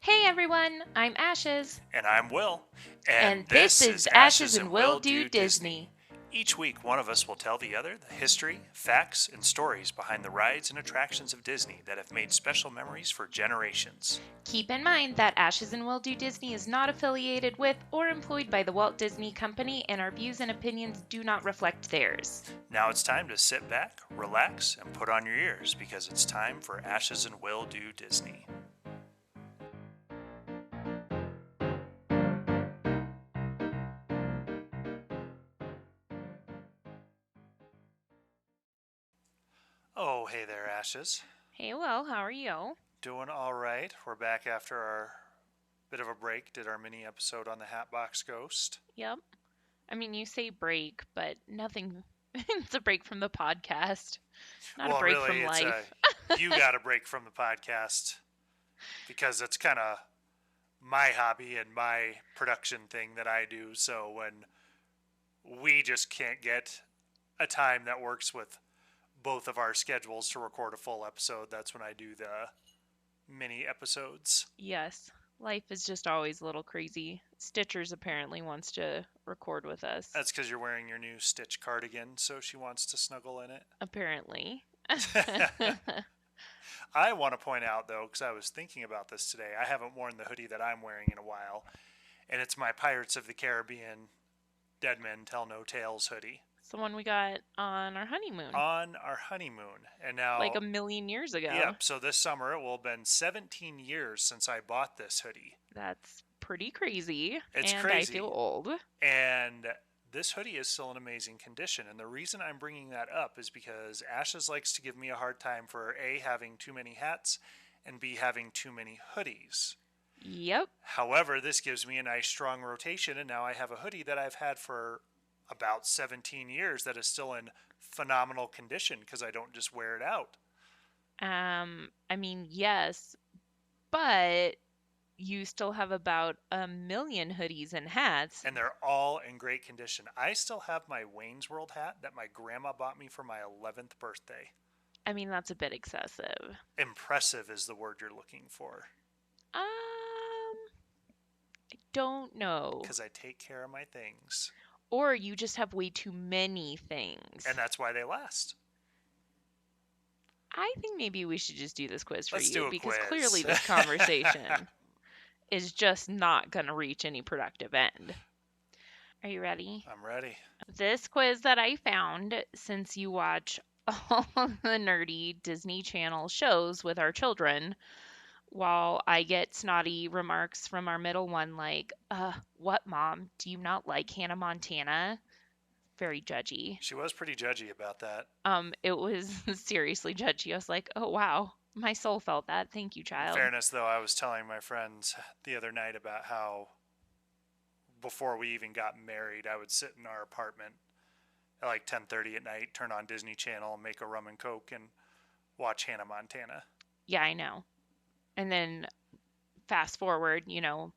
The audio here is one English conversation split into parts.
Hey everyone, I'm Ashes, And I'm Will. and And this this is is Ashes Ashes and and Will Will Do Do Disney. Disney. Each week, one of us will tell the other the history, facts, and stories behind the rides and attractions of Disney that have made special memories for generations. Keep in mind that Ashes and Will Do Disney is not affiliated with or employed by the Walt Disney Company, and our views and opinions do not reflect theirs. Now it's time to sit back, relax, and put on your ears because it's time for Ashes and Will Do Disney. Oh, hey there, Ashes. Hey Will, how are you? Doing all right. We're back after our bit of a break. Did our mini episode on the Hatbox Ghost. Yep. I mean, you say break, but nothing. It's a break from the podcast, not a Well, break really, from life. you got a break from the podcast because it's kind of my hobby and my production thing that I do. So when we just can't get a time that works with both of our schedules to record a full episode, that's when I do the mini episodes. Yes, life is just always a little crazy. Stitchers apparently wants to record with us. That's because you're wearing your new Stitch cardigan, so she wants to snuggle in it. Apparently. I want to point out, though, because I was thinking about this today, I haven't worn the hoodie that I'm wearing in a while, and it's my Pirates of the Caribbean Dead Men Tell No Tales hoodie. It's the one we got on our honeymoon. On our honeymoon. And now, Like a million years ago. Yep, so this summer it will have been 17 years since I bought this hoodie. That's pretty crazy. It's and crazy. I feel old. And this hoodie is still in amazing condition. And the reason I'm bringing that up is because Ashes likes to give me a hard time for A, having too many hats, and B, having too many hoodies. Yep. However, this gives me a nice strong rotation, and now I have a hoodie that I've had for about 17 years that is still in phenomenal condition because I don't just wear it out. I mean, yes, but you still have about a million hoodies and hats. And they're all in great condition. I still have my Wayne's World hat that my grandma bought me for my 11th birthday. I mean, that's a bit excessive. Impressive is the word you're looking for. I don't know. Because I take care of my things. Or you just have way too many things. And that's why they last. I think maybe we should just do this quiz for Let's you do a because quiz. clearly this conversation is just not going to reach any productive end. Are you ready? I'm ready. This quiz that I found, since you watch all the nerdy Disney Channel shows with our children, while I get snotty remarks from our middle one like, what, Mom? Do you not like Hannah Montana? Very judgy. She was pretty judgy about that. It was seriously judgy. I was like, oh, wow. My soul felt that. Thank you, child. In fairness, though, I was telling my friends the other night about how before we even got married, I would sit in our apartment at like 10:30 at night, turn on Disney Channel, make a rum and coke, and watch Hannah Montana. Yeah, I know. And then fast forward, 20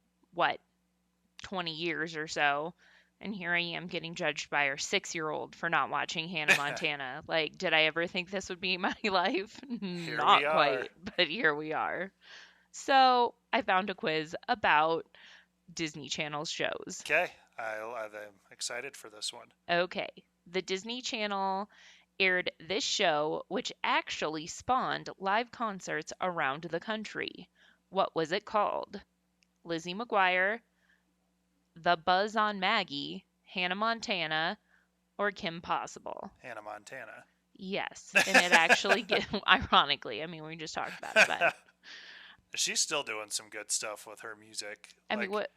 years or so, and here I am getting judged by our 6-year-old for not watching Hannah Montana. Like, did I ever think this would be my life? Not quite, but here we are. So I found a quiz about Disney Channel's shows. Okay, I'm excited for this one. Okay, the Disney Channel aired this show, which actually spawned live concerts around the country. What was it called? Lizzie McGuire, The Buzz on Maggie, Hannah Montana, or Kim Possible? Hannah Montana. Yes, and it actually, ironically, I mean, we just talked about it, but she's still doing some good stuff with her music. I mean, what?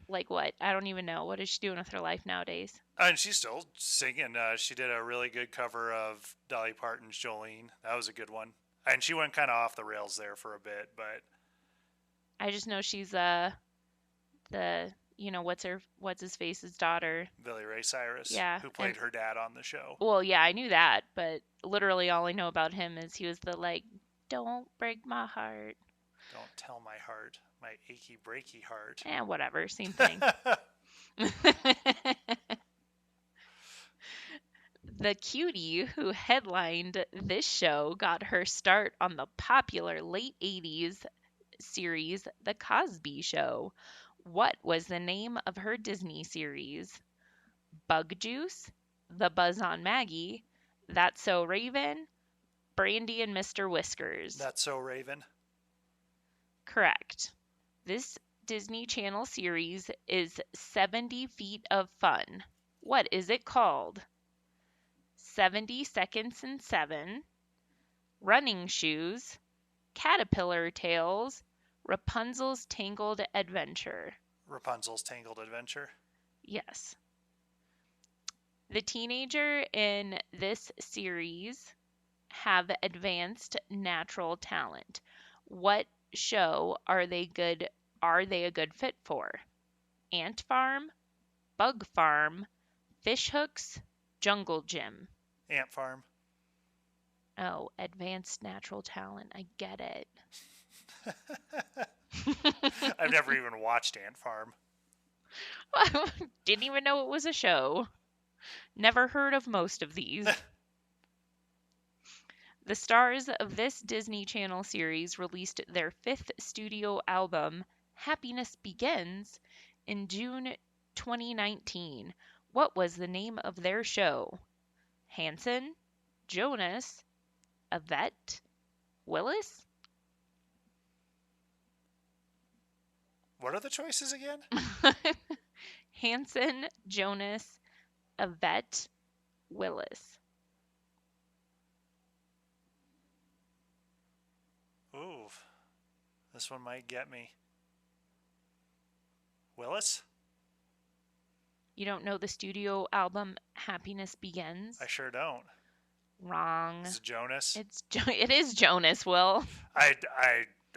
I don't even know. What is she doing with her life nowadays? And she's still singing. She did a really good cover of Dolly Parton's Jolene. That was a good one. And she went kind of off the rails there for a bit, but I just know she's the what's his face's daughter, Billy Ray Cyrus, yeah, who played her dad on the show. Well, yeah, I knew that, but literally all I know about him is he was the don't break my heart. Don't tell my heart, my achy breaky heart. Whatever, same thing. The cutie who headlined this show got her start on the popular late 80s series The Cosby Show. What was the name of her Disney series? Bug Juice, The Buzz on Maggie, That's So Raven, Brandy and Mr. Whiskers. That's So Raven. Correct. This Disney Channel series is 70 Feet of Fun. What is it called? 70 Seconds and 7, Running Shoes, Caterpillar Tales, Rapunzel's Tangled Adventure. Rapunzel's Tangled Adventure. Yes. The teenager in this series have advanced natural talent. What show are they a good fit for? Ant Farm, Bug Farm, Fish Hooks, Jungle Gym. Ant Farm. Oh, advanced natural talent. I get it. I've never even watched Ant Farm. Didn't even know it was a show. Never heard of most of these. The stars of this Disney Channel series released their fifth studio album, Happiness Begins, in June 2019. What was the name of their show? Hanson, Jonas, Yvette, Willis? What are the choices again? Hanson, Jonas, Yvette, Willis. Ooh, this one might get me. Willis? You don't know the studio album Happiness Begins? I sure don't. Wrong. Is it Jonas? It is Jonas, Will. I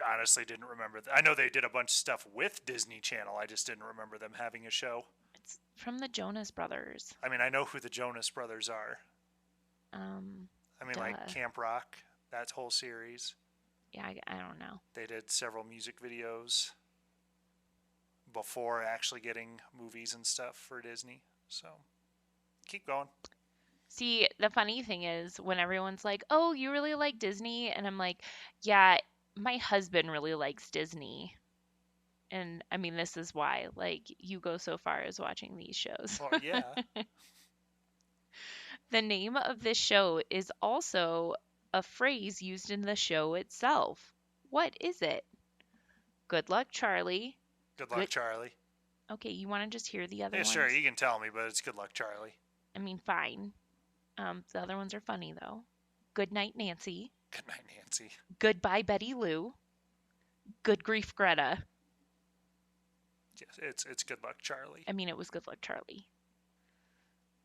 honestly didn't remember. I know they did a bunch of stuff with Disney Channel. I just didn't remember them having a show. It's from the Jonas Brothers. I mean, I know who the Jonas Brothers are. Like Camp Rock, that whole series. Yeah, I don't know. They did several music videos before actually getting movies and stuff for Disney. So, keep going. See, the funny thing is when everyone's like, "Oh, you really like Disney?" and I'm like, "Yeah, my husband really likes Disney." And I mean, this is why, like, you go so far as watching these shows. Well, yeah. The name of this show is also a phrase used in the show itself. What is it? Good luck, Charlie. Good luck, Charlie. Okay, you want to just hear the other ones? Sure, you can tell me, but it's Good Luck, Charlie. I mean, fine. The other ones are funny, though. Good Night, Nancy. Good night, Nancy. Goodbye, Betty Lou. Good Grief, Greta. Yes, it's Good Luck, Charlie. I mean, it was Good Luck, Charlie.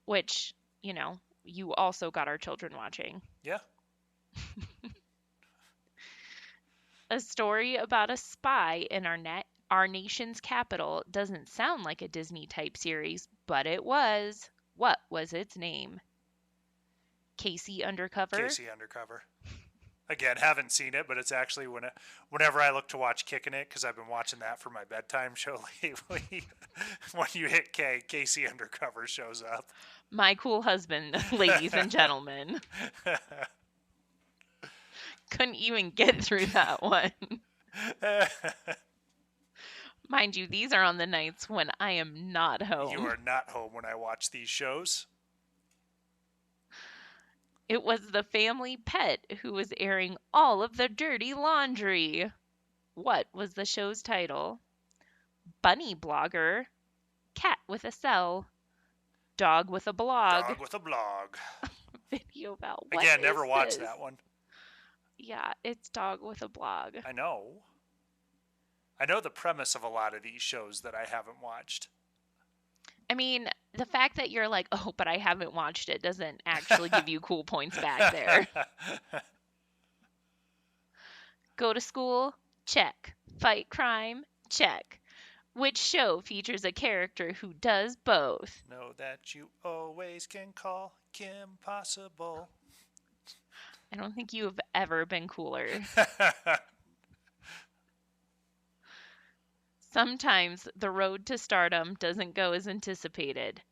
Which, you also got our children watching. Yeah. A story about a spy in our nation's capital doesn't sound like a Disney-type series, but it was. What was its name? Casey Undercover? Casey Undercover. Again, haven't seen it, but it's actually whenever I look to watch Kicking It, because I've been watching that for my bedtime show lately, when you hit K, Casey Undercover shows up. My Cool Husband, ladies and gentlemen. Couldn't even get through that one. Mind you, these are on the nights when I am not home. You are not home when I watch these shows. It was the family pet who was airing all of the dirty laundry. What was the show's title? Bunny Blogger, Cat with a Cell, Dog with a Blog. Dog with a blog. Video about what Again, is never watched this? that one. Yeah, it's Dog with a Blog. I know. I know the premise of a lot of these shows that I haven't watched. I mean, the fact that you're like, oh, but I haven't watched it doesn't actually give you cool points back there. Go to school? Check. Fight crime? Check. Which show features a character who does both? Know that you always can call Kim Possible. I don't think you have ever been cooler. Sometimes the road to stardom doesn't go as anticipated.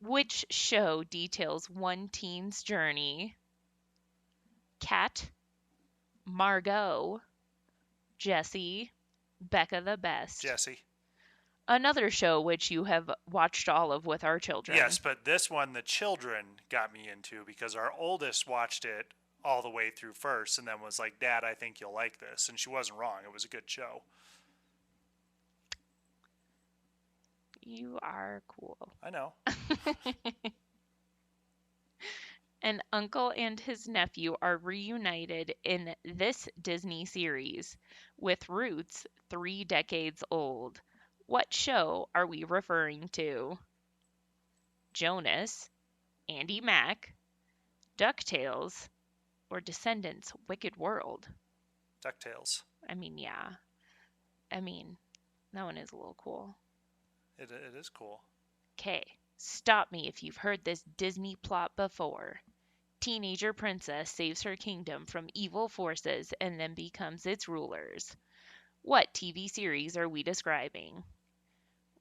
Which show details one teen's journey? Kat, Margot, Jessie, Becca the Best. Jesse. Another show which you have watched all of with our children. Yes, but this one the children got me into because our oldest watched it all the way through first and then was like, Dad, I think you'll like this. And she wasn't wrong. It was a good show. You are cool. I know. An uncle and his nephew are reunited in this Disney series with roots 3 decades old. What show are we referring to? Jonas, Andy Mack, DuckTales, or Descendants Wicked World? DuckTales. I mean, yeah. I mean, that one is a little cool. It is cool. Okay, stop me if you've heard this Disney plot before. Teenager princess saves her kingdom from evil forces and then becomes its rulers. What TV series are we describing?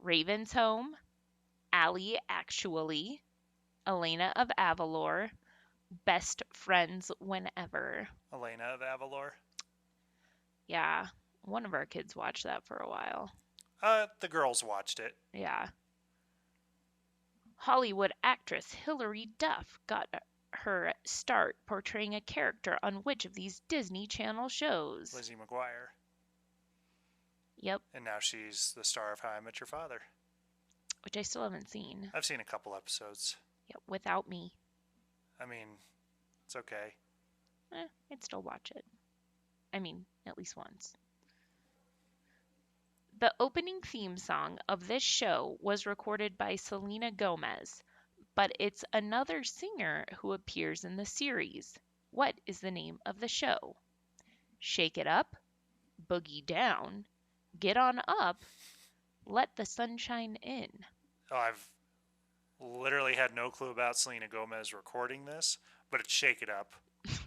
Raven's Home, Allie Actually, Elena of Avalor, Best Friends Whenever. Elena of Avalor. Yeah, one of our kids watched that for a while. The girls watched it. Yeah. Hollywood actress Hilary Duff got her start portraying a character on which of these Disney Channel shows? Lizzie McGuire. Yep, And now she's the star of How I Met Your Father. which I still haven't seen. I've seen a couple episodes. Yep, without me. I mean, it's okay. I'd still watch it. I mean, at least once. The opening theme song of this show was recorded by Selena Gomez, but it's another singer who appears in the series. What is the name of the show? Shake It Up, Boogie Down, Get On Up, Let the Sunshine In. Oh, I've literally had no clue about Selena Gomez recording this, but it's Shake It Up.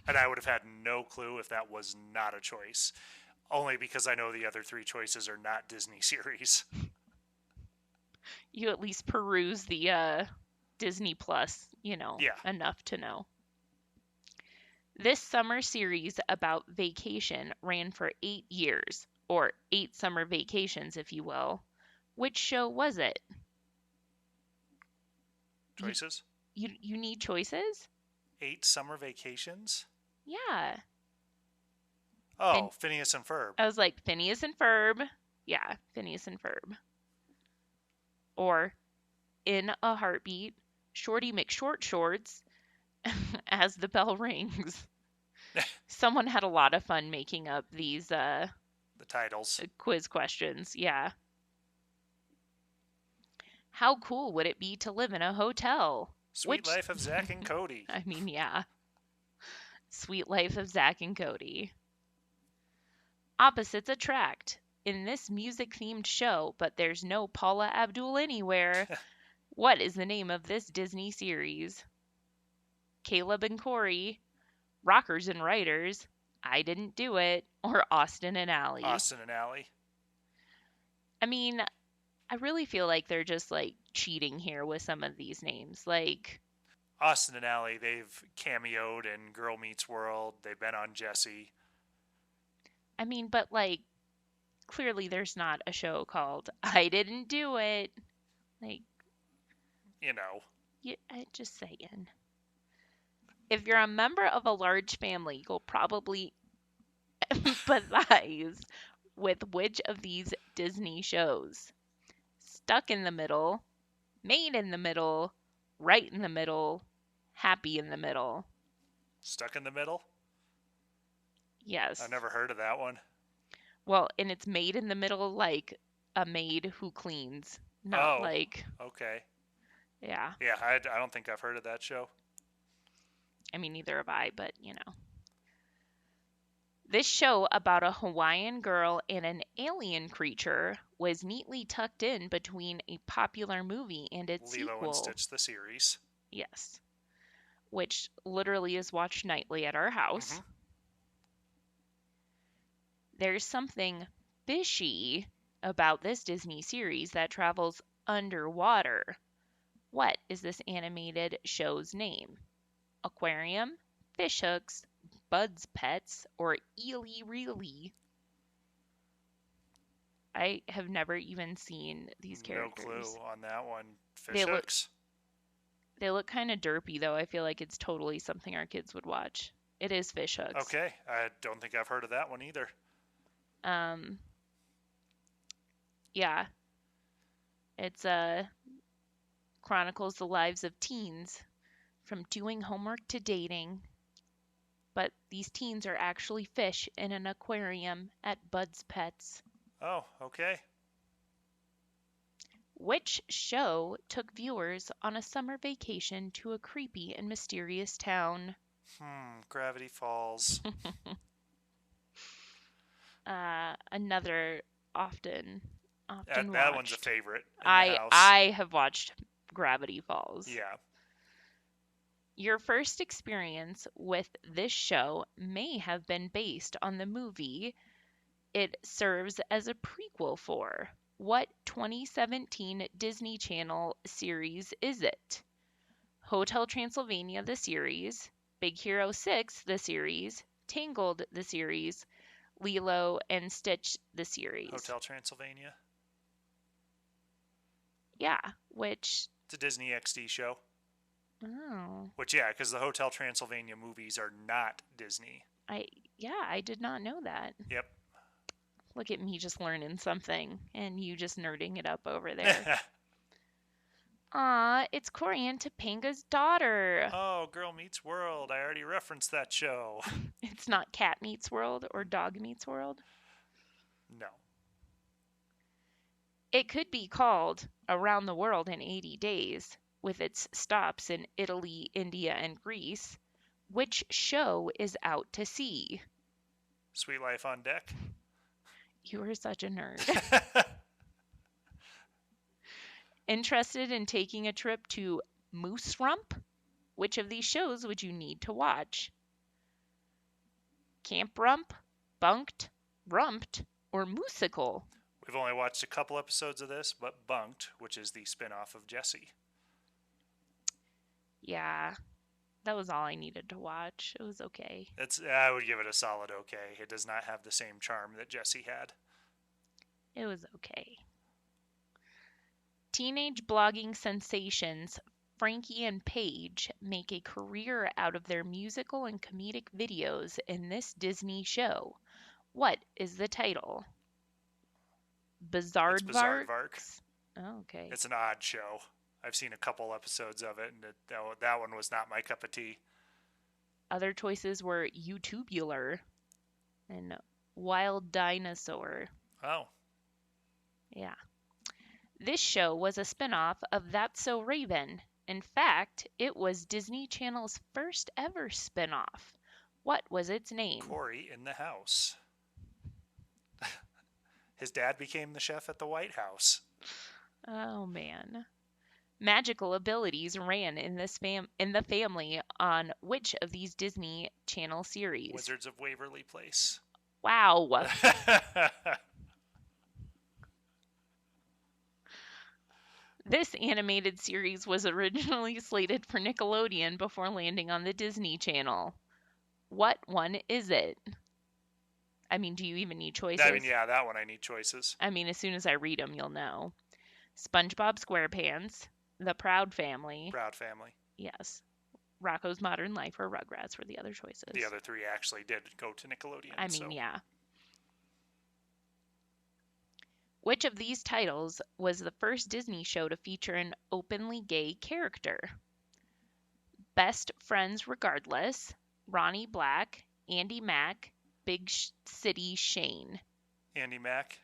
And I would have had no clue if that was not a choice. Only because I know the other three choices are not Disney series. You at least peruse the Disney Plus, Yeah. enough to know. This summer series about vacation ran for 8 years, or 8 summer vacations, if you will. Which show was it? Choices? You need choices? 8 summer vacations? Yeah. Oh, Phineas and Ferb. I was like, Phineas and Ferb. Yeah, Phineas and Ferb. Or, In a Heartbeat, Shorty McShort Shorts, As the Bell Rings. Someone had a lot of fun making up these The titles. quiz questions. Yeah. How cool would it be to live in a hotel? Sweet Life of Zach and Cody. I mean, yeah. Sweet Life of Zach and Cody. Opposites attract. In this music-themed show, but there's no Paula Abdul anywhere. What is the name of this Disney series? Caleb and Corey, Rockers and Writers, I Didn't Do It, or Austin and Ally? Austin and Ally. I mean, I really feel like they're just like cheating here with some of these names. Like Austin and Ally, they've cameoed in Girl Meets World. They've been on Jessie. I mean, but like clearly there's not a show called I Didn't Do It. Like, I just saying. If you're a member of a large family, you'll probably empathize with which of these Disney shows? Stuck in the Middle, Made in the Middle, Right in the Middle, Happy in the Middle. Stuck in the Middle? Yes. I've never heard of that one. Well, and it's made in the middle like a maid who cleans, not like. Okay. Yeah. Yeah, I don't think I've heard of that show. I mean, neither have I, but This show about a Hawaiian girl and an alien creature was neatly tucked in between a popular movie and its Lilo sequel. and Stitch, the series. Yes. Which literally is watched nightly at our house. Mm-hmm. There's something fishy about this Disney series that travels underwater. What is this animated show's name? Aquarium, Fish Hooks, Bud's Pets, or Eely Reely? I have never even seen these No clue characters. on that one. Fish They look hooks? they look kind of derpy though. I feel like it's totally something our kids would watch. It is fish hooks. Okay, I don't think I've heard of that one either. Um, yeah, it's chronicles the lives of teens from doing homework to dating, but these teens are actually fish in an aquarium at Bud's Pets. Oh, okay. Which show took viewers on a summer vacation to a creepy and mysterious town? Gravity Falls. Another often That one's a watched. favorite in the I house. I have watched Gravity Falls. Yeah. Your first experience with this show may have been based on the movie it serves as a prequel for. What 2017 Disney Channel series is it? Hotel Transylvania, the series, Big Hero 6, the series, Tangled, the series, Lilo and Stitch, the series. Hotel Transylvania. Yeah, which. It's a Disney XD show. Oh. Which, yeah, because the Hotel Transylvania movies are not Disney. I did not know that. Yep. Look at me just learning something, and you just nerding it up over there. It's Cory and Topanga's daughter. Oh, Girl Meets World. I already referenced that show. It's not Cat Meets World or Dog Meets World. No. It could be called Around the World in 80 Days, with its stops in Italy, India, and Greece. Which show is out to sea? Sweet Life on Deck. You are such a nerd. Interested in taking a trip to Moose Rump? Which of these shows would you need to watch? Camp Rump, Bunked, Rumped, or Moosicle? We've only watched a couple episodes of this, but Bunked, which is the spin-off of Jessie. Yeah, that was all I needed to watch. It was okay. I would give it a solid okay. It does not have the same charm that Jessie had. It was okay. Teenage blogging sensations Frankie and Paige make a career out of their musical and comedic videos in this Disney show. What is the title? It's Bizarrevarks? Oh, okay. It's an odd show. I've seen a couple episodes of it, and that one was not my cup of tea. Other choices were YouTubular and Wild Dinosaur. Oh. Yeah. This show was a spin-off of That's So Raven. In fact, it was Disney Channel's first ever spin-off. What was its name? Cory in the House. His dad became the chef at the White House. Oh, man. Magical abilities ran in the family on which of these Disney Channel series? Wizards of Waverly Place. Wow. This animated series was originally slated for Nickelodeon before landing on the Disney Channel. What one is it? I mean, do you even need choices? Yeah, that one I need choices. I mean, as soon as I read them, you'll know. SpongeBob SquarePants, The Proud Family. Proud Family. Yes. Rocko's Modern Life or Rugrats were the other choices. The other three actually did go to Nickelodeon. I mean, yeah. Which of these titles was the first Disney show to feature an openly gay character? Best Friends Regardless, Ronnie Black, Andy Mack, Big City Shane. Andy Mack.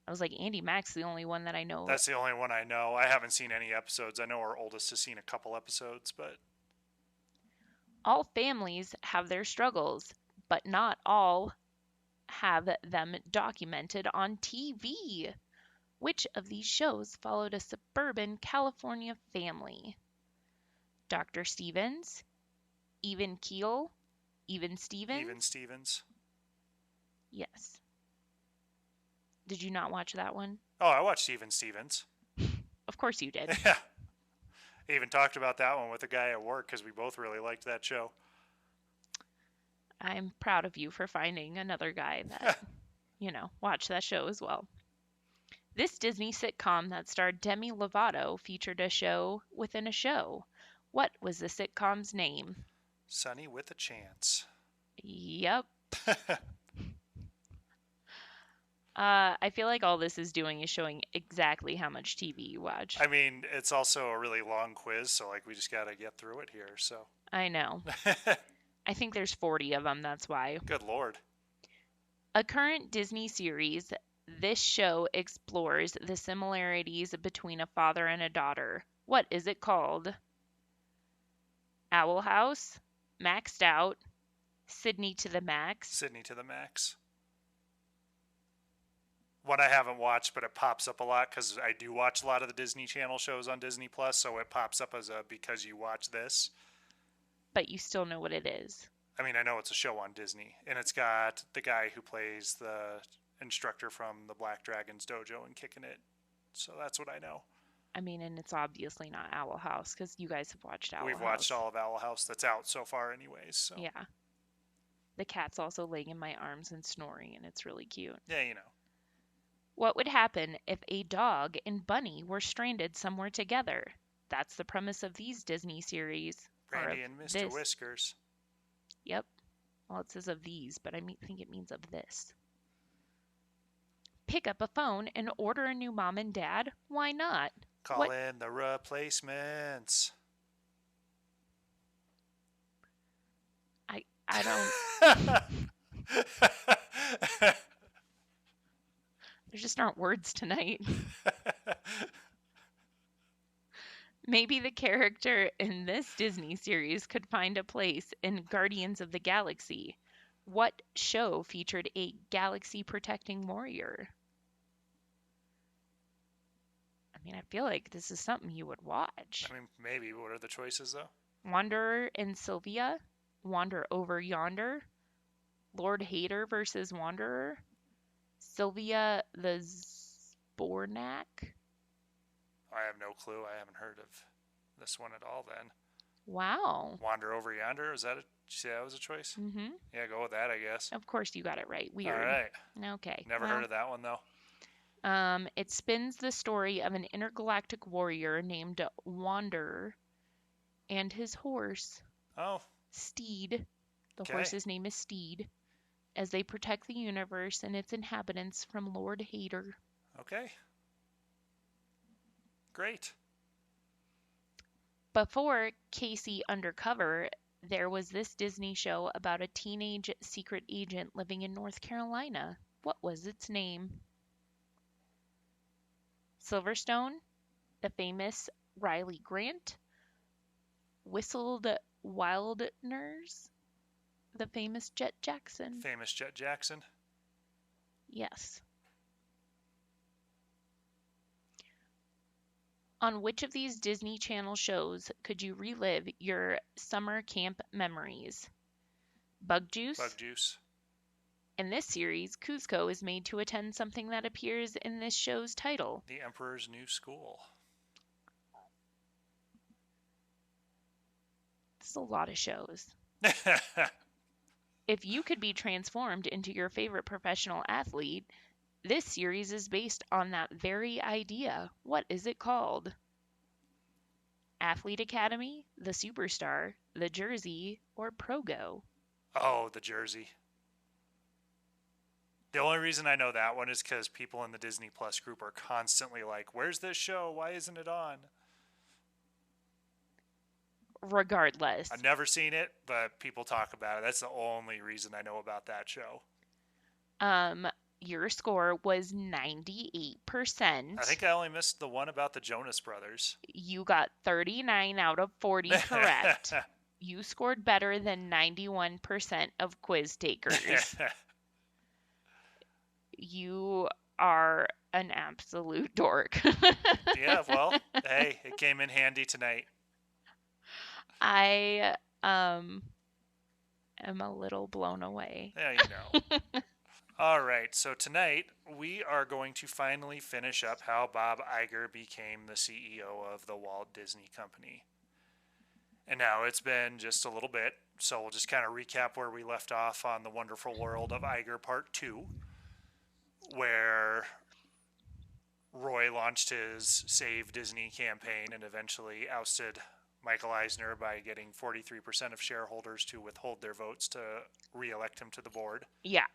I was like, Andy Mack's the only one that I know. That's the only one I know. I haven't seen any episodes. I know our oldest has seen a couple episodes, but... All families have their struggles, but not all have them documented on TV. Which of these shows followed a suburban California family? Dr. Stevens, Even Keel, Even Stevens? Even Stevens. Yes. Did you not watch that one? Oh, I watched Even Stevens. Of course you did. Yeah. I even talked about that one with a guy at work because we both really liked that show. I'm proud of you for finding another guy that, watched that show as well. This Disney sitcom that starred Demi Lovato featured a show within a show. What was the sitcom's name? Sunny with a Chance. Yep. I feel like all this is doing is showing exactly how much TV you watch. I mean, it's also a really long quiz, so like we just got to get through it here. So, I know. I think there's 40 of them, that's why. good lord. A current Disney series, this show explores the similarities between a father and a daughter. What is it called? Owl House, Maxed Out, Sydney to the Max. Sydney to the Max. One I haven't watched, but it pops up a lot because I do watch a lot of the Disney Channel shows on Disney Plus, so it pops up as a because you watch this. But you still know what it is. I mean, I know it's a show on Disney, and it's got the guy who plays the instructor from the Black Dragons Dojo and Kicking It. So that's what I know. I mean, and it's obviously not Owl House because you guys have watched Owl We've House. watched all of Owl House that's out so far, anyways. So. Yeah. The cat's also laying in my arms and snoring, and it's really cute. Yeah, you know. What would happen if a dog and bunny were stranded somewhere together? That's the premise of these Disney series. Brandy and Mr. This. Whiskers. Yep. Well, it says of these, but I think it means of this. Pick up a phone and order a new mom and dad. Why not? Call in the replacements. I don't. There just aren't words tonight. Maybe the character in this Disney series could find a place in Guardians of the Galaxy. What show featured a galaxy protecting warrior? I mean, I feel like this is something you would watch. I mean, maybe. What are the choices, though? Wanderer and Sylvia, Wander Over Yonder, Lord Hater versus Wanderer, Sylvia the Spornak. I have no clue. I haven't heard of this one at all then. Wow. Wander Over Yonder? Did you say that was a choice? Mm-hmm. Yeah, go with that, I guess. Of course you got it right. Weird. All right. Okay. Never heard of that one, though. It spins the story of an intergalactic warrior named Wanderer and his horse, Oh. Steed. The Okay. horse's name is Steed, as they protect the universe and its inhabitants from Lord Hater. Okay. Great. Before Casey Undercover, there was this Disney show about a teenage secret agent living in North Carolina. What was its name? Silverstone, the famous Riley Grant, Whistled Wildners, the famous Jet Jackson. Famous Jet Jackson. Yes. On which of these Disney Channel shows could you relive your summer camp memories? Bug Juice? Bug Juice. In this series, Kuzco is made to attend something that appears in this show's title. The Emperor's New School. This is a lot of shows. If you could be transformed into your favorite professional athlete, this series is based on that very idea. What is it called? Athlete Academy, The Superstar, The Jersey, or Progo? Oh, the Jersey. The only reason I know that one is because people in the Disney Plus group are constantly like, where's this show? Why isn't it on? Regardless. I've never seen it, but people talk about it. That's the only reason I know about that show. Your score was 98%. I think I only missed the one about the Jonas Brothers. You got 39 out of 40 correct. You scored better than 91% of quiz takers. You are an absolute dork. Yeah, well, hey, it came in handy tonight. I am a little blown away. Yeah, you know. All right, so tonight we are going to finally finish up how Bob Iger became the CEO of the Walt Disney Company. And now it's been just a little bit, so we'll just kind of recap where we left off on The Wonderful World of Iger Part 2, where Roy launched his Save Disney campaign and eventually ousted Michael Eisner by getting 43% of shareholders to withhold their votes to re-elect him to the board. Yeah.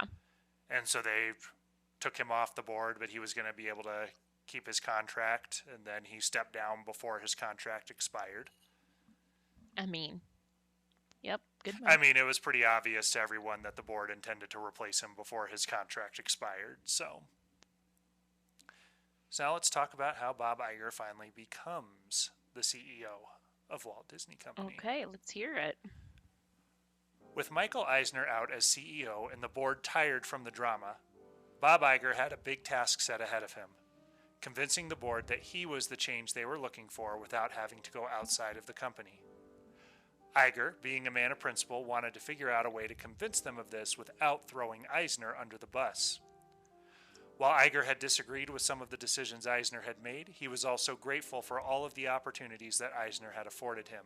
And so they took him off the board, but he was going to be able to keep his contract, and then he stepped down before his contract expired. I mean, yep, good move. I mean, it was pretty obvious to everyone that the board intended to replace him before his contract expired, so now let's talk about how Bob Iger finally becomes the CEO of Walt Disney Company. Okay, let's hear it. With Michael Eisner out as CEO and the board tired from the drama, Bob Iger had a big task set ahead of him, convincing the board that he was the change they were looking for without having to go outside of the company. Iger, being a man of principle, wanted to figure out a way to convince them of this without throwing Eisner under the bus. While Iger had disagreed with some of the decisions Eisner had made, he was also grateful for all of the opportunities that Eisner had afforded him.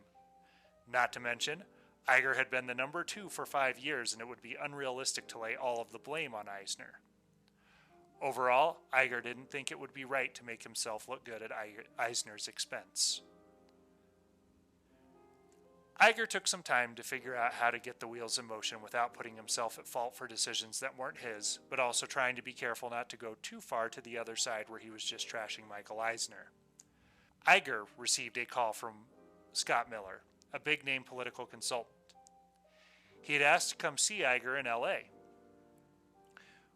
Not to mention, Iger had been the number 2 for 5 years, and it would be unrealistic to lay all of the blame on Eisner. Overall, Iger didn't think it would be right to make himself look good at Eisner's expense. Iger took some time to figure out how to get the wheels in motion without putting himself at fault for decisions that weren't his, but also trying to be careful not to go too far to the other side where he was just trashing Michael Eisner. Iger received a call from Scott Miller, a big-name political consultant. He had asked to come see Iger in LA.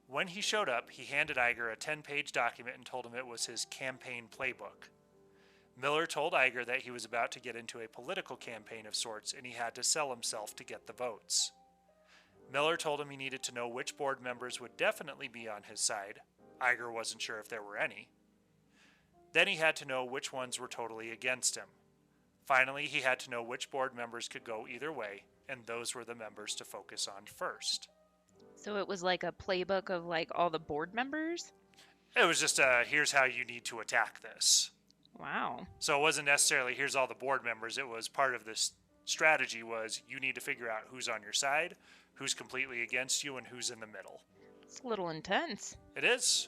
When he showed up, he handed Iger a 10-page document and told him it was his campaign playbook. Miller told Iger that he was about to get into a political campaign of sorts and he had to sell himself to get the votes. Miller told him he needed to know which board members would definitely be on his side. Iger wasn't sure if there were any. Then he had to know which ones were totally against him. Finally, he had to know which board members could go either way, and those were the members to focus on first. So it was like a playbook of like all the board members? It was just here's how you need to attack this. Wow. So it wasn't necessarily here's all the board members. It was part of this strategy was you need to figure out who's on your side, who's completely against you, and who's in the middle. It's a little intense. It is.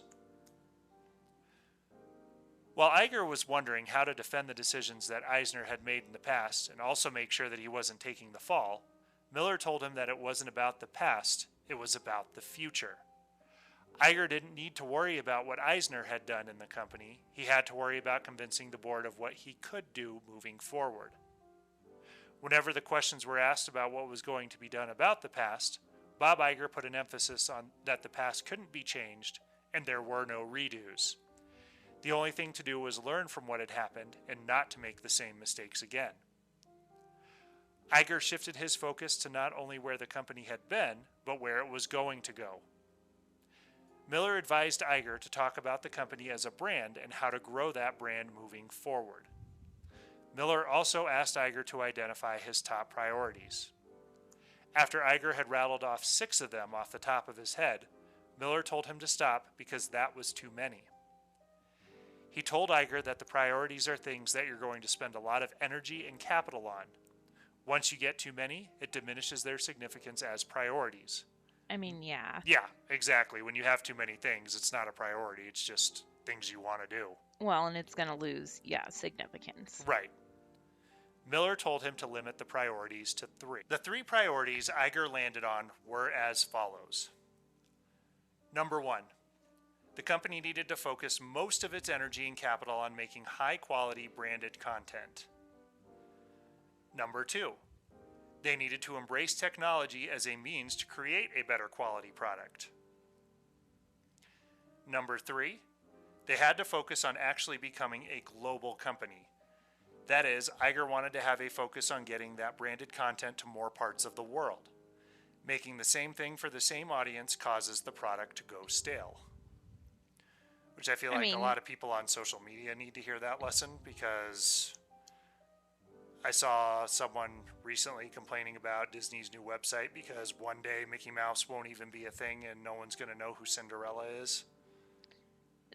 While Iger was wondering how to defend the decisions that Eisner had made in the past and also make sure that he wasn't taking the fall, Miller told him that it wasn't about the past, it was about the future. Iger didn't need to worry about what Eisner had done in the company. He had to worry about convincing the board of what he could do moving forward. Whenever the questions were asked about what was going to be done about the past, Bob Iger put an emphasis on that the past couldn't be changed and there were no redos. The only thing to do was learn from what had happened and not to make the same mistakes again. Iger shifted his focus to not only where the company had been, but where it was going to go. Miller advised Iger to talk about the company as a brand and how to grow that brand moving forward. Miller also asked Iger to identify his top priorities. After Iger had rattled off 6 of them off the top of his head, Miller told him to stop because that was too many. He told Iger that the priorities are things that you're going to spend a lot of energy and capital on. Once you get too many, it diminishes their significance as priorities. I mean, yeah. Yeah, exactly. When you have too many things, it's not a priority. It's just things you want to do. Well, and it's going to lose, significance. Right. Miller told him to limit the priorities to 3. The 3 priorities Iger landed on were as follows. Number 1. The company needed to focus most of its energy and capital on making high-quality branded content. Number 2. They needed to embrace technology as a means to create a better quality product. Number 3. They had to focus on actually becoming a global company. That is, Iger wanted to have a focus on getting that branded content to more parts of the world. Making the same thing for the same audience causes the product to go stale. Which I feel like a lot of people on social media need to hear that lesson, because I saw someone recently complaining about Disney's new website because one day Mickey Mouse won't even be a thing and no one's going to know who Cinderella is.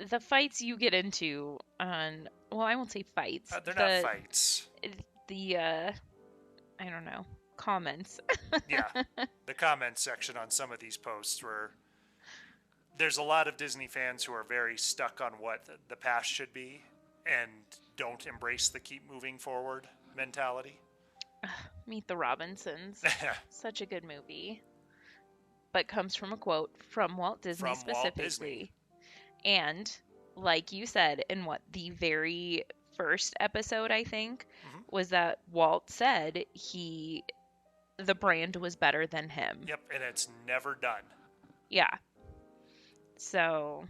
The fights you get into on, well, I won't say fights. They're not fights. I don't know, comments. Yeah, the comments section on some of these posts were there's a lot of Disney fans who are very stuck on what the past should be and don't embrace the keep moving forward mentality. Meet the Robinsons. Such a good movie. But comes from a quote from Walt Disney From Walt Disney. specifically. And like you said, in the very first episode, I think, Mm-hmm. was that Walt said the brand was better than him. Yep, and it's never done. Yeah. So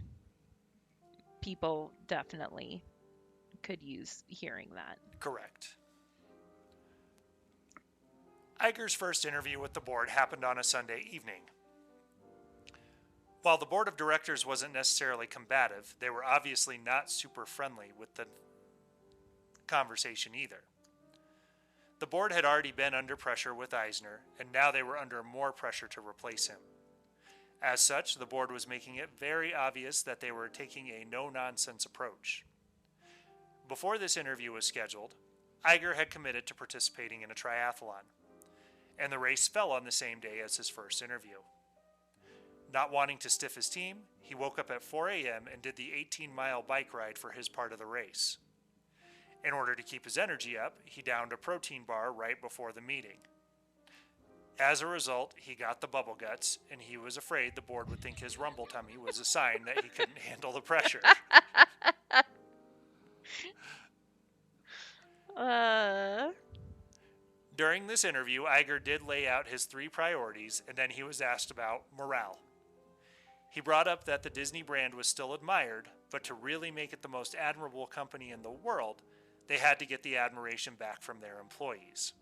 people definitely could use hearing that. Correct. Iger's first interview with the board happened on a Sunday evening. While the board of directors wasn't necessarily combative, they were obviously not super friendly with the conversation either. The board had already been under pressure with Eisner, and now they were under more pressure to replace him. As such, the board was making it very obvious that they were taking a no-nonsense approach. Before this interview was scheduled, Iger had committed to participating in a triathlon, and the race fell on the same day as his first interview. Not wanting to stiff his team, he woke up at 4 a.m. and did the 18-mile bike ride for his part of the race. In order to keep his energy up, he downed a protein bar right before the meeting. As a result, he got the bubble guts, and he was afraid the board would think his rumble tummy was a sign that he couldn't handle the pressure. During this interview, Iger did lay out his 3 priorities, and then he was asked about morale. He brought up that the Disney brand was still admired, but to really make it the most admirable company in the world, they had to get the admiration back from their employees.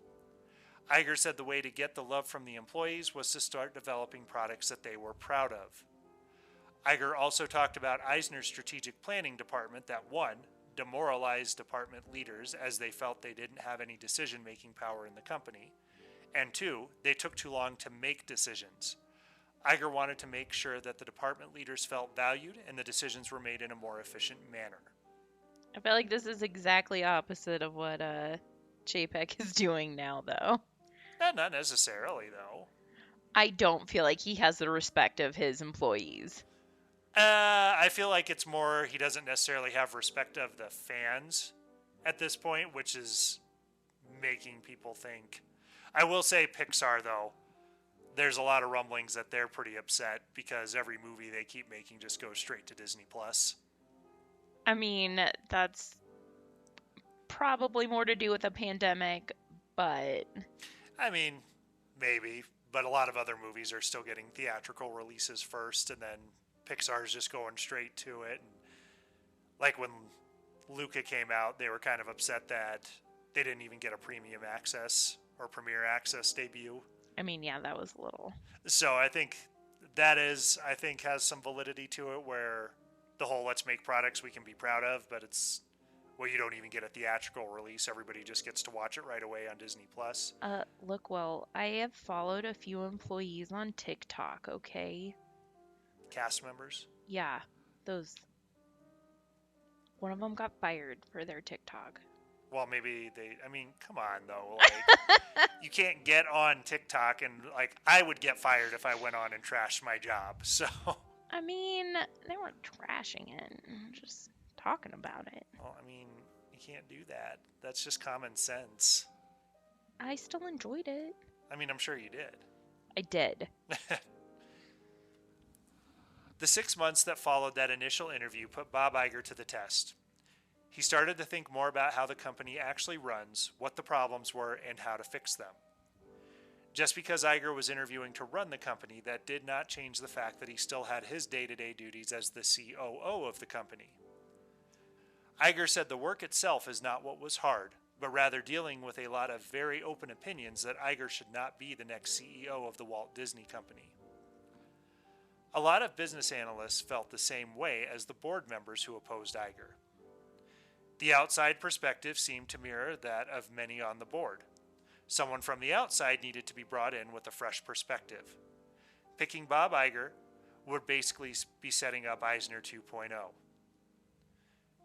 Iger said the way to get the love from the employees was to start developing products that they were proud of. Iger also talked about Eisner's strategic planning department that, 1, demoralized department leaders as they felt they didn't have any decision-making power in the company, and 2, they took too long to make decisions. Iger wanted to make sure that the department leaders felt valued and the decisions were made in a more efficient manner. I feel like this is exactly opposite of what JPEG is doing now, though. Not necessarily, though. I don't feel like he has the respect of his employees. I feel like it's more he doesn't necessarily have respect of the fans at this point, which is making people think. I will say Pixar, though, there's a lot of rumblings that they're pretty upset because every movie they keep making just goes straight to Disney+. I mean, that's probably more to do with the pandemic, but... I mean, maybe, but a lot of other movies are still getting theatrical releases first, and then Pixar's just going straight to it. And like when Luca came out, they were kind of upset that they didn't even get a premium access or premiere access debut. I mean, yeah, that was a little... So I think that has some validity to it, where the whole let's make products we can be proud of, but it's, well, you don't even get a theatrical release. Everybody just gets to watch it right away on Disney+. Look, well, I have followed a few employees on TikTok, okay? Cast members? Yeah, those... One of them got fired for their TikTok. Well, maybe come on, though. Like, you can't get on TikTok, and, like, I would get fired if I went on and trashed my job, so... I mean, they weren't trashing it, just talking about it. Well, I mean, you can't do that. That's just common sense. I still enjoyed it. I mean, I'm sure you did. I did. The 6 months that followed that initial interview put Bob Iger to the test. He started to think more about how the company actually runs, what the problems were, and how to fix them. Just because Iger was interviewing to run the company, that did not change the fact that he still had his day-to-day duties as the COO of the company. Iger said the work itself is not what was hard, but rather dealing with a lot of very open opinions that Iger should not be the next CEO of the Walt Disney Company. A lot of business analysts felt the same way as the board members who opposed Iger. The outside perspective seemed to mirror that of many on the board. Someone from the outside needed to be brought in with a fresh perspective. Picking Bob Iger would basically be setting up Eisner 2.0.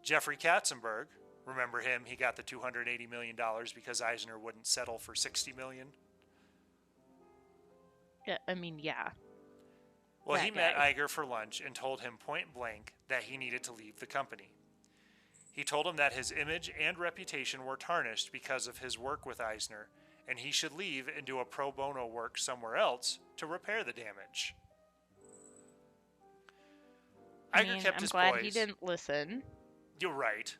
Jeffrey Katzenberg, remember him? He got the $280 million because Eisner wouldn't settle for $60 million. Yeah, I mean, yeah. Well, he That met guy. Iger for lunch and told him point blank that he needed to leave the company. He told him that his image and reputation were tarnished because of his work with Eisner, and he should leave and do a pro bono work somewhere else to repair the damage. I Iger mean, kept I'm his glad he poise. didn't listen. You're right.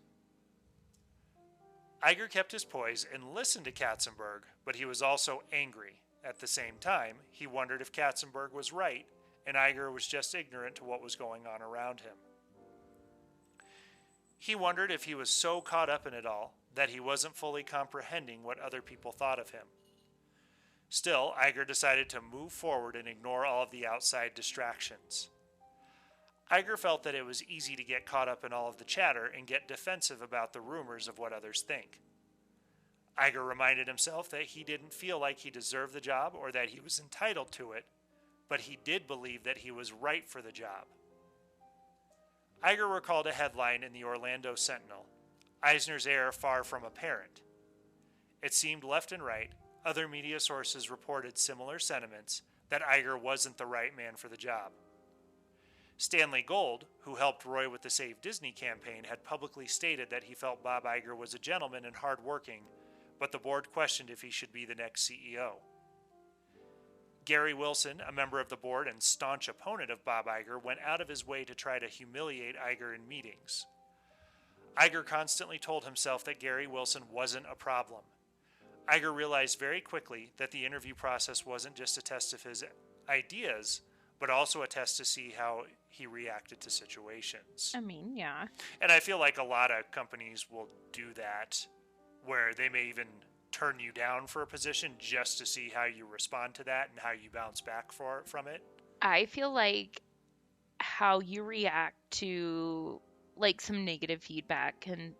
Iger kept his poise and listened to Katzenberg, but he was also angry. At the same time, he wondered if Katzenberg was right and Iger was just ignorant to what was going on around him. He wondered if he was so caught up in it all that he wasn't fully comprehending what other people thought of him. Still, Iger decided to move forward and ignore all of the outside distractions. Iger felt that it was easy to get caught up in all of the chatter and get defensive about the rumors of what others think. Iger reminded himself that he didn't feel like he deserved the job or that he was entitled to it, but he did believe that he was right for the job. Iger recalled a headline in the Orlando Sentinel, "Eisner's heir far from apparent." It seemed left and right, other media sources reported similar sentiments, that Iger wasn't the right man for the job. Stanley Gold, who helped Roy with the Save Disney campaign, had publicly stated that he felt Bob Iger was a gentleman and hardworking, but the board questioned if he should be the next CEO. Gary Wilson, a member of the board and staunch opponent of Bob Iger, went out of his way to try to humiliate Iger in meetings. Iger constantly told himself that Gary Wilson wasn't a problem. Iger realized very quickly that the interview process wasn't just a test of his ideas, but also a test to see how he reacted to situations. I mean, yeah. And I feel like a lot of companies will do that, where they may even turn you down for a position just to see how you respond to that and how you bounce back from it. I feel like how you react to like some negative feedback can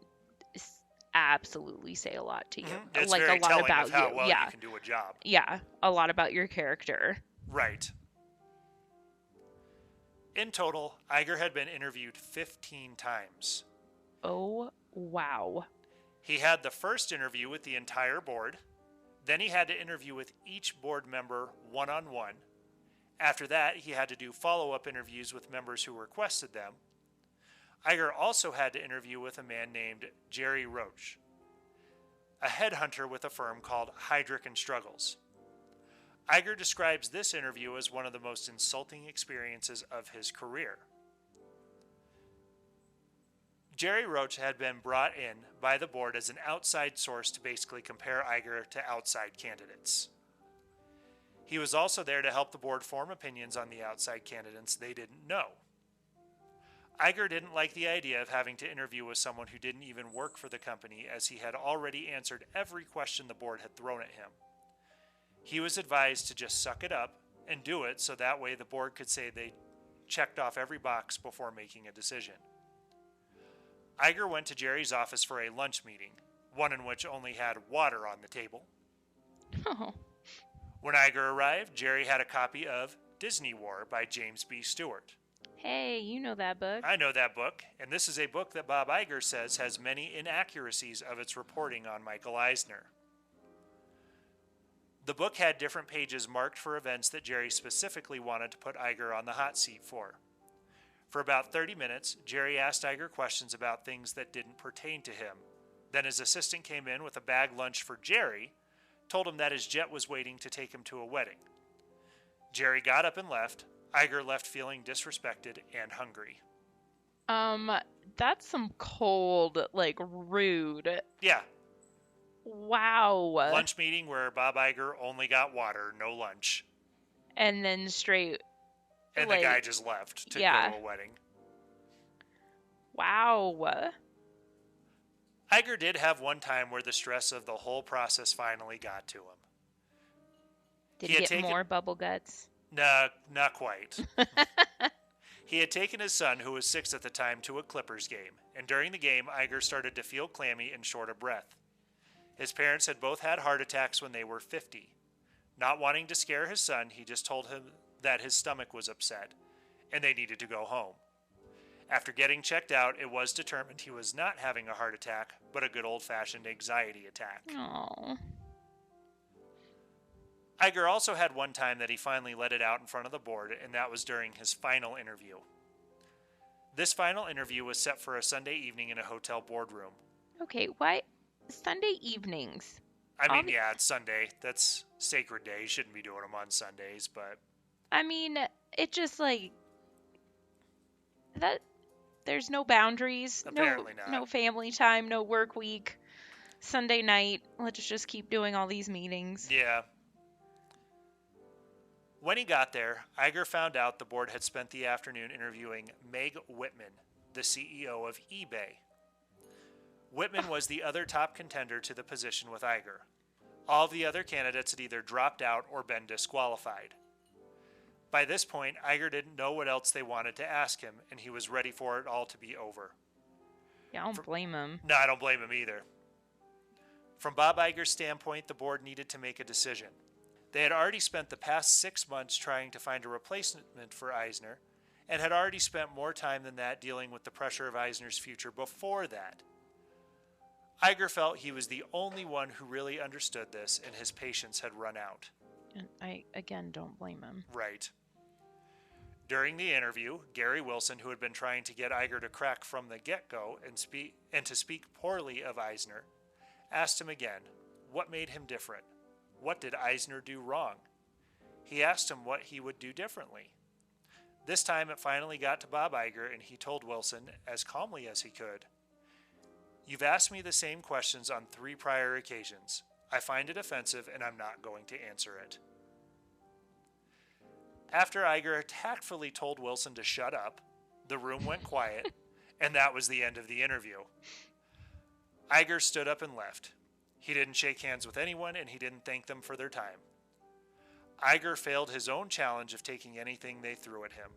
absolutely say a lot to you. Mm-hmm. It's like very a lot telling about of how you. well Yeah. you can do a job. Yeah. A lot about your character. Right. In total, Iger had been interviewed 15 times. Oh, wow. He had the first interview with the entire board. Then he had to interview with each board member one-on-one. After that, he had to do follow-up interviews with members who requested them. Iger also had to interview with a man named Jerry Roach, a headhunter with a firm called Heidrick & Struggles. Iger describes this interview as one of the most insulting experiences of his career. Jerry Roach had been brought in by the board as an outside source to basically compare Iger to outside candidates. He was also there to help the board form opinions on the outside candidates they didn't know. Iger didn't like the idea of having to interview with someone who didn't even work for the company, as he had already answered every question the board had thrown at him. He was advised to just suck it up and do it so that way the board could say they checked off every box before making a decision. Iger went to Jerry's office for a lunch meeting, one in which only had water on the table. Oh. When Iger arrived, Jerry had a copy of Disney War by James B. Stewart. Hey, you know that book. I know that book, and this is a book that Bob Iger says has many inaccuracies of its reporting on Michael Eisner. The book had different pages marked for events that Jerry specifically wanted to put Iger on the hot seat for. For about 30 minutes, Jerry asked Iger questions about things that didn't pertain to him. Then his assistant came in with a bag lunch for Jerry, told him that his jet was waiting to take him to a wedding. Jerry got up and left. Iger left feeling disrespected and hungry. That's some cold, like, rude. Yeah. Wow. Lunch meeting where Bob Iger only got water, no lunch. And then straight. And like, the guy just left to yeah. go to a wedding. Wow. Iger did have one time where the stress of the whole process finally got to him. Did he get more bubble guts? No, not quite. He had taken his son, who was 6 at the time, to a Clippers game, and during the game, Iger started to feel clammy and short of breath. His parents had both had heart attacks when they were 50. Not wanting to scare his son, he just told him that his stomach was upset, and they needed to go home. After getting checked out, it was determined he was not having a heart attack, but a good old-fashioned anxiety attack. Aww. Iger also had one time that he finally let it out in front of the board, and that was during his final interview. This final interview was set for a Sunday evening in a hotel boardroom. Okay, why Sunday evenings? I All mean, the, yeah, it's Sunday. That's sacred day. You shouldn't be doing them on Sundays, but I mean, it just like that. There's no boundaries, apparently not. no family time, no work week. Sunday night, let's just keep doing all these meetings. Yeah. When he got there, Iger found out the board had spent the afternoon interviewing Meg Whitman, the CEO of eBay. Whitman was the other top contender to the position with Iger. All of the other candidates had either dropped out or been disqualified. By this point, Iger didn't know what else they wanted to ask him, and he was ready for it all to be over. Yeah, I don't blame him. No, I don't blame him either. From Bob Iger's standpoint, the board needed to make a decision. They had already spent the past 6 months trying to find a replacement for Eisner, and had already spent more time than that dealing with the pressure of Eisner's future before that. Iger felt he was the only one who really understood this, and his patience had run out. And I, again, don't blame him. Right. During the interview, Gary Wilson, who had been trying to get Iger to crack from the get-go and to speak poorly of Eisner, asked him again, what made him different? What did Eisner do wrong? He asked him what he would do differently. This time it finally got to Bob Iger, and he told Wilson, as calmly as he could, "You've asked me the same questions on 3 prior occasions. I find it offensive, and I'm not going to answer it." After Iger tactfully told Wilson to shut up, the room went quiet, and that was the end of the interview. Iger stood up and left. He didn't shake hands with anyone, and he didn't thank them for their time. Iger failed his own challenge of taking anything they threw at him.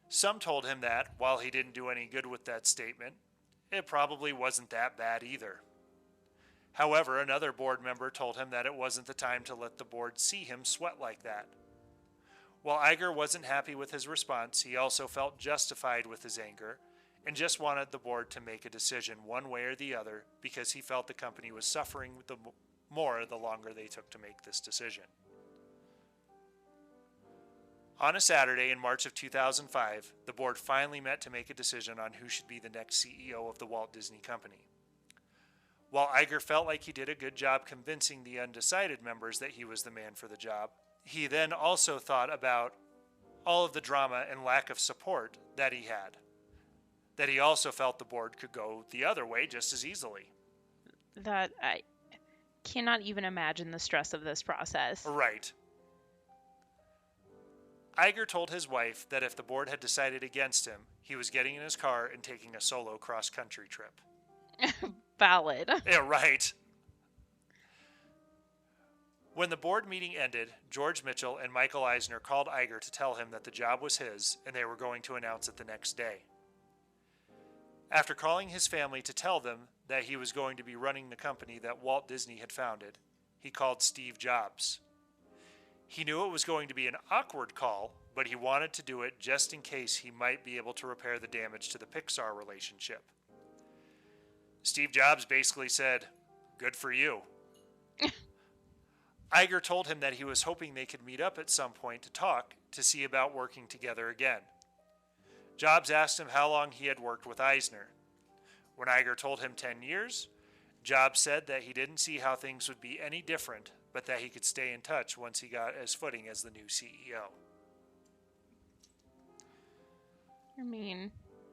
Some told him that, while he didn't do any good with that statement, it probably wasn't that bad either. However, another board member told him that it wasn't the time to let the board see him sweat like that. While Iger wasn't happy with his response, he also felt justified with his anger and just wanted the board to make a decision one way or the other because he felt the company was suffering more the longer they took to make this decision. On a Saturday in March of 2005, the board finally met to make a decision on who should be the next CEO of the Walt Disney Company. While Iger felt like he did a good job convincing the undecided members that he was the man for the job, he then also thought about all of the drama and lack of support that he had. That he also felt the board could go the other way just as easily. That I cannot even imagine the stress of this process. Right. Iger told his wife that if the board had decided against him, he was getting in his car and taking a solo cross-country trip. Valid. Yeah, right. When the board meeting ended, George Mitchell and Michael Eisner called Iger to tell him that the job was his and they were going to announce it the next day. After calling his family to tell them that he was going to be running the company that Walt Disney had founded, he called Steve Jobs. He knew it was going to be an awkward call, but he wanted to do it just in case he might be able to repair the damage to the Pixar relationship. Steve Jobs basically said, "Good for you." Iger told him that he was hoping they could meet up at some point to talk to see about working together again. Jobs asked him how long he had worked with Eisner. When Iger told him 10 years, Jobs said that he didn't see how things would be any different, but that he could stay in touch once he got his footing as the new CEO. I mean,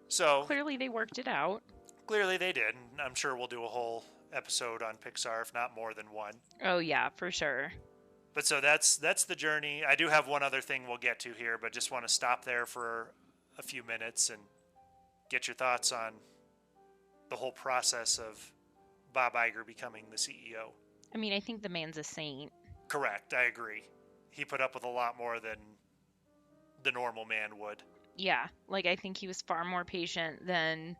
So clearly they worked it out. clearly they did, and I'm sure we'll do a whole episode on Pixar, if not more than one. Oh yeah, for sure. But so that's the journey. I do have one other thing we'll get to here, but just want to stop there for a few minutes and get your thoughts on the whole process of Bob Iger becoming the CEO. I mean, I think the man's a saint. Correct, I agree. He put up with a lot more than the normal man would. Yeah, like I think he was far more patient than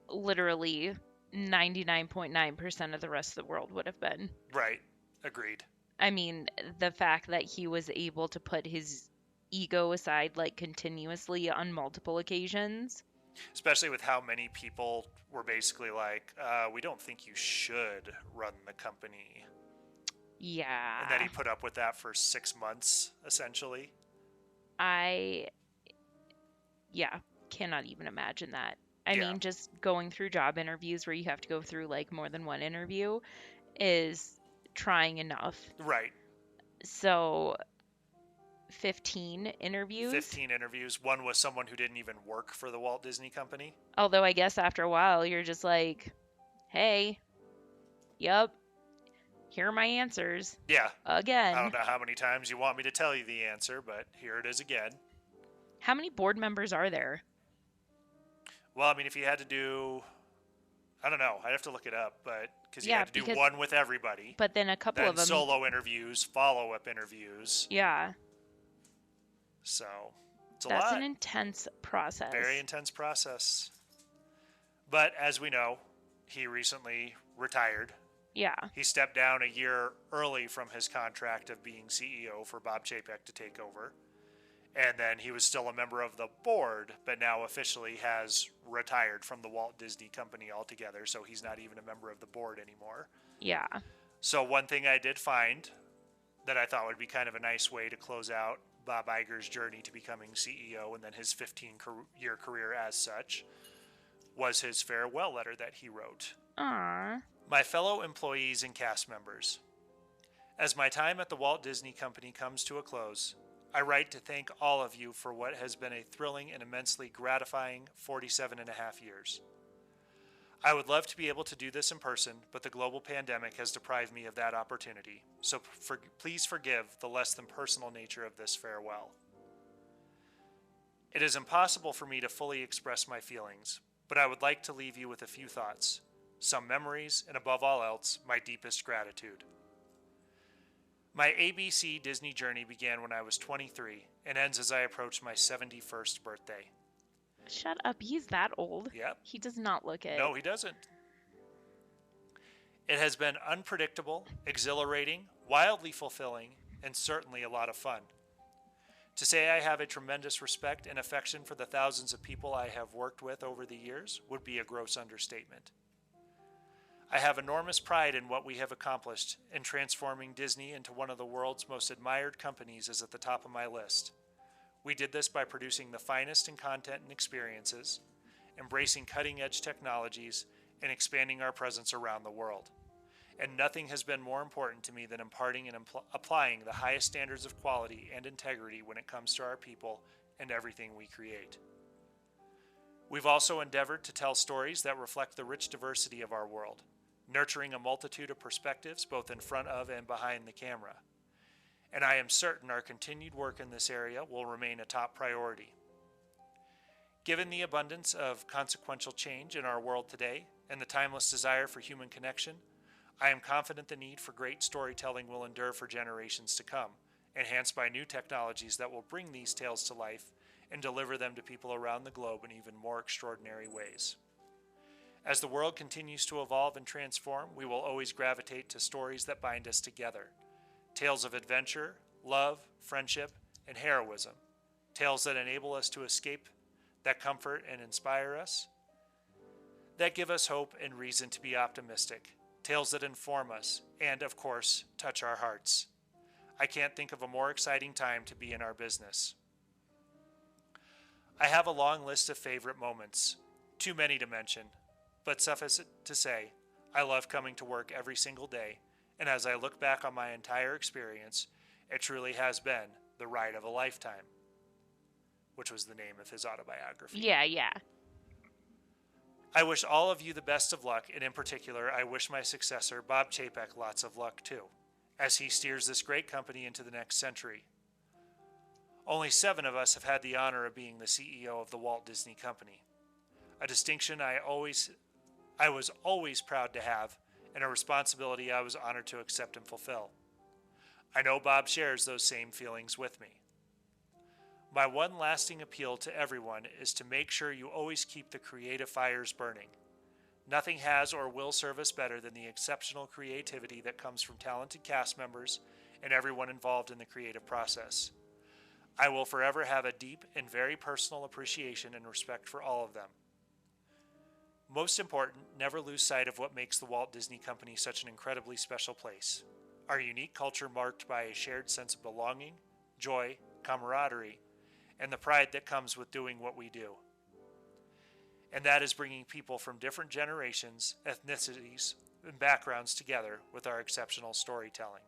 literally 99.9% of the rest of the world would have been. Right, agreed. I mean, the fact that he was able to put his ego aside like continuously on multiple occasions. Especially with how many people were basically like, we don't think you should run the company. and that Yeah. he put up with that for 6 months, essentially. I, yeah, cannot even imagine that. I Yeah, mean, just going through job interviews where you have to go through like more than one interview is trying enough. right. So, 15 interviews. 15 interviews. One was someone who didn't even work for the Walt Disney Company. Although I guess after a while you're just like, hey, yep, here are my answers. Yeah, I don't Again. know how many times you want me to tell you the answer, but here it is again. How many board members are there? Well, I mean, if you had to do, I don't know, I'd have to look it up, but because you Yeah, had to do because, one with everybody, but then a couple of then them, solo interviews, follow up interviews. yeah, So it's a that's an lot. intense Very process. intense process. But as we know, he recently retired. Yeah, He stepped down a year early from his contract of being CEO for Bob Chapek to take over. And then he was still a member of the board, but now officially has retired from the Walt Disney Company altogether, so he's not even a member of the board anymore. yeah, So one thing I did find that I thought would be kind of a nice way to close out Bob Iger's journey to becoming CEO and then his 15-year career as such was his farewell letter that he wrote. ah, My fellow employees and cast members, as my time at the Walt Disney Company comes to a close, I write to thank all of you for what has been a thrilling and immensely gratifying 47 and a half years. I would love to be able to do this in person, but the global pandemic has deprived me of that opportunity, so please forgive the less than personal nature of this farewell. It is impossible for me to fully express my feelings, but I would like to leave you with a few thoughts, some memories, and above all else, my deepest gratitude. My ABC Disney journey began when I was 23 and ends as I approach my 71st birthday. shut up. He's that old. Yep. He does not look it. No, he doesn't. It has been unpredictable, exhilarating, wildly fulfilling, and certainly a lot of fun. To say I have a tremendous respect and affection for the thousands of people I have worked with over the years would be a gross understatement. I have enormous pride in what we have accomplished, and transforming Disney into one of the world's most admired companies is at the top of my list. We did this by producing the finest in content and experiences, embracing cutting-edge technologies, and expanding our presence around the world. And nothing has been more important to me than imparting and applying the highest standards of quality and integrity when it comes to our people and everything we create. We've also endeavored to tell stories that reflect the rich diversity of our world, nurturing a multitude of perspectives both in front of and behind the camera. And I am certain our continued work in this area will remain a top priority. Given the abundance of consequential change in our world today and the timeless desire for human connection, I am confident the need for great storytelling will endure for generations to come, enhanced by new technologies that will bring these tales to life and deliver them to people around the globe in even more extraordinary ways. As the world continues to evolve and transform, we will always gravitate to stories that bind us together. Tales of adventure, love, friendship, and heroism. Tales that enable us to escape, that comfort and inspire us, that give us hope and reason to be optimistic. Tales that inform us and, of course, touch our hearts. I can't think of a more exciting time to be in our business. I have a long list of favorite moments, too many to mention, but suffice it to say, I love coming to work every single day, and as I look back on my entire experience, it truly has been the ride of a lifetime, which was the name of his autobiography. Yeah, yeah. I wish all of you the best of luck, and in particular, I wish my successor, Bob Chapek, lots of luck too, as he steers this great company into the next century. Only 7 of us have had the honor of being the CEO of the Walt Disney Company, a distinction I was always proud to have, and a responsibility I was honored to accept and fulfill. I know Bob shares those same feelings with me. My one lasting appeal to everyone is to make sure you always keep the creative fires burning. Nothing has or will serve us better than the exceptional creativity that comes from talented cast members and everyone involved in the creative process. I will forever have a deep and very personal appreciation and respect for all of them. Most important, never lose sight of what makes the Walt Disney Company such an incredibly special place. our unique culture marked by a shared sense of belonging, joy, camaraderie, and the pride that comes with doing what we do. And that is bringing people from different generations, ethnicities, and backgrounds together with our exceptional storytelling.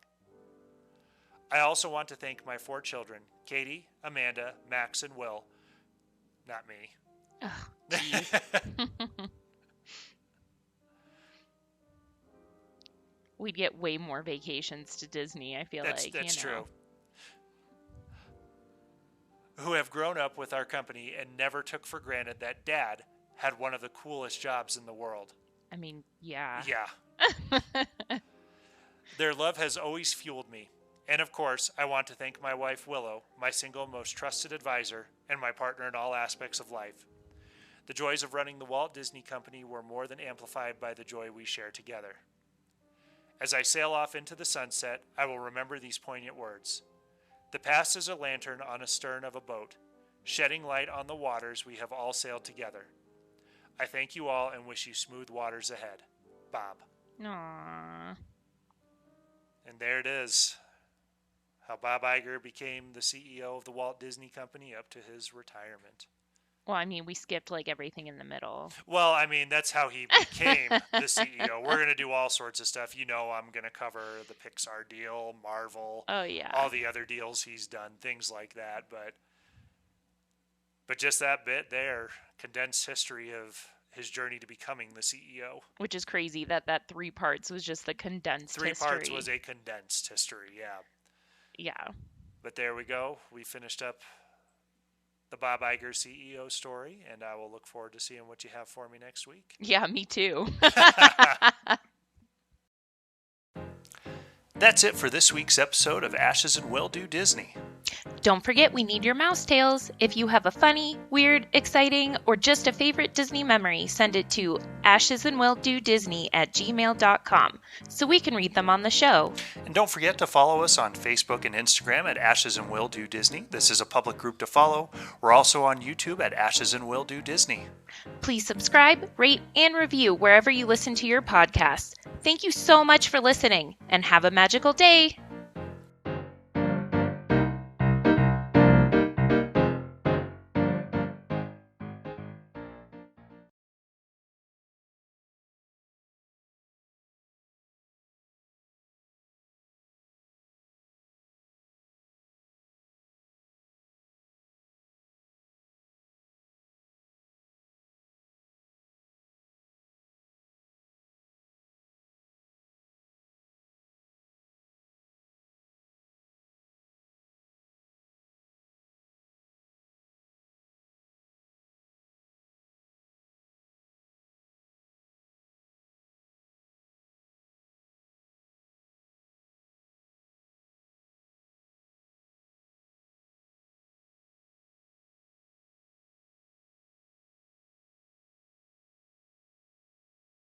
I also want to thank my 4 children, Katie, Amanda, Max, and Will. Not me. Oh, geez. We'd get way more vacations to Disney, I feel like. That's true. Who have grown up with our company and never took for granted that Dad had one of the coolest jobs in the world. I mean, yeah. Yeah. Their love has always fueled me. And of course, I want to thank my wife Willow, my single most trusted advisor, and my partner in all aspects of life. The joys of running the Walt Disney Company were more than amplified by the joy we share together. As I sail off into the sunset, I will remember these poignant words. The past is a lantern on a stern of a boat, shedding light on the waters we have all sailed together. I thank you all and wish you smooth waters ahead. Bob. Aww. And there it is. How Bob Iger became the CEO of the Walt Disney Company up to his retirement. Well, I mean, we skipped like everything in the middle. Well, I mean, that's how he became the CEO. We're going to do all sorts of stuff. You know, I'm going to cover the Pixar deal, Marvel, Oh, yeah. all the other deals he's done, things like that. But just that bit there, condensed history of his journey to becoming the CEO. Which is crazy that 3 parts was just the condensed 3 history. parts was a condensed history, yeah. Yeah. But there we go. We finished up the Bob Iger CEO story, and I will look forward to seeing what you have for me next week. Yeah, me too. That's it for this week's episode of Ashes and Will Do Disney. Don't forget, we need your mouse tales. If you have a funny, weird, exciting, or just a favorite Disney memory, send it to ashesandwilldodisney@gmail.com so we can read them on the show. And don't forget to follow us on Facebook and Instagram at Ashes and Will Do Disney. This is a public group to follow. We're also on YouTube at Ashes and Will Do Disney. Please subscribe, rate, and review wherever you listen to your podcasts. Thank you so much for listening, and have a magical day.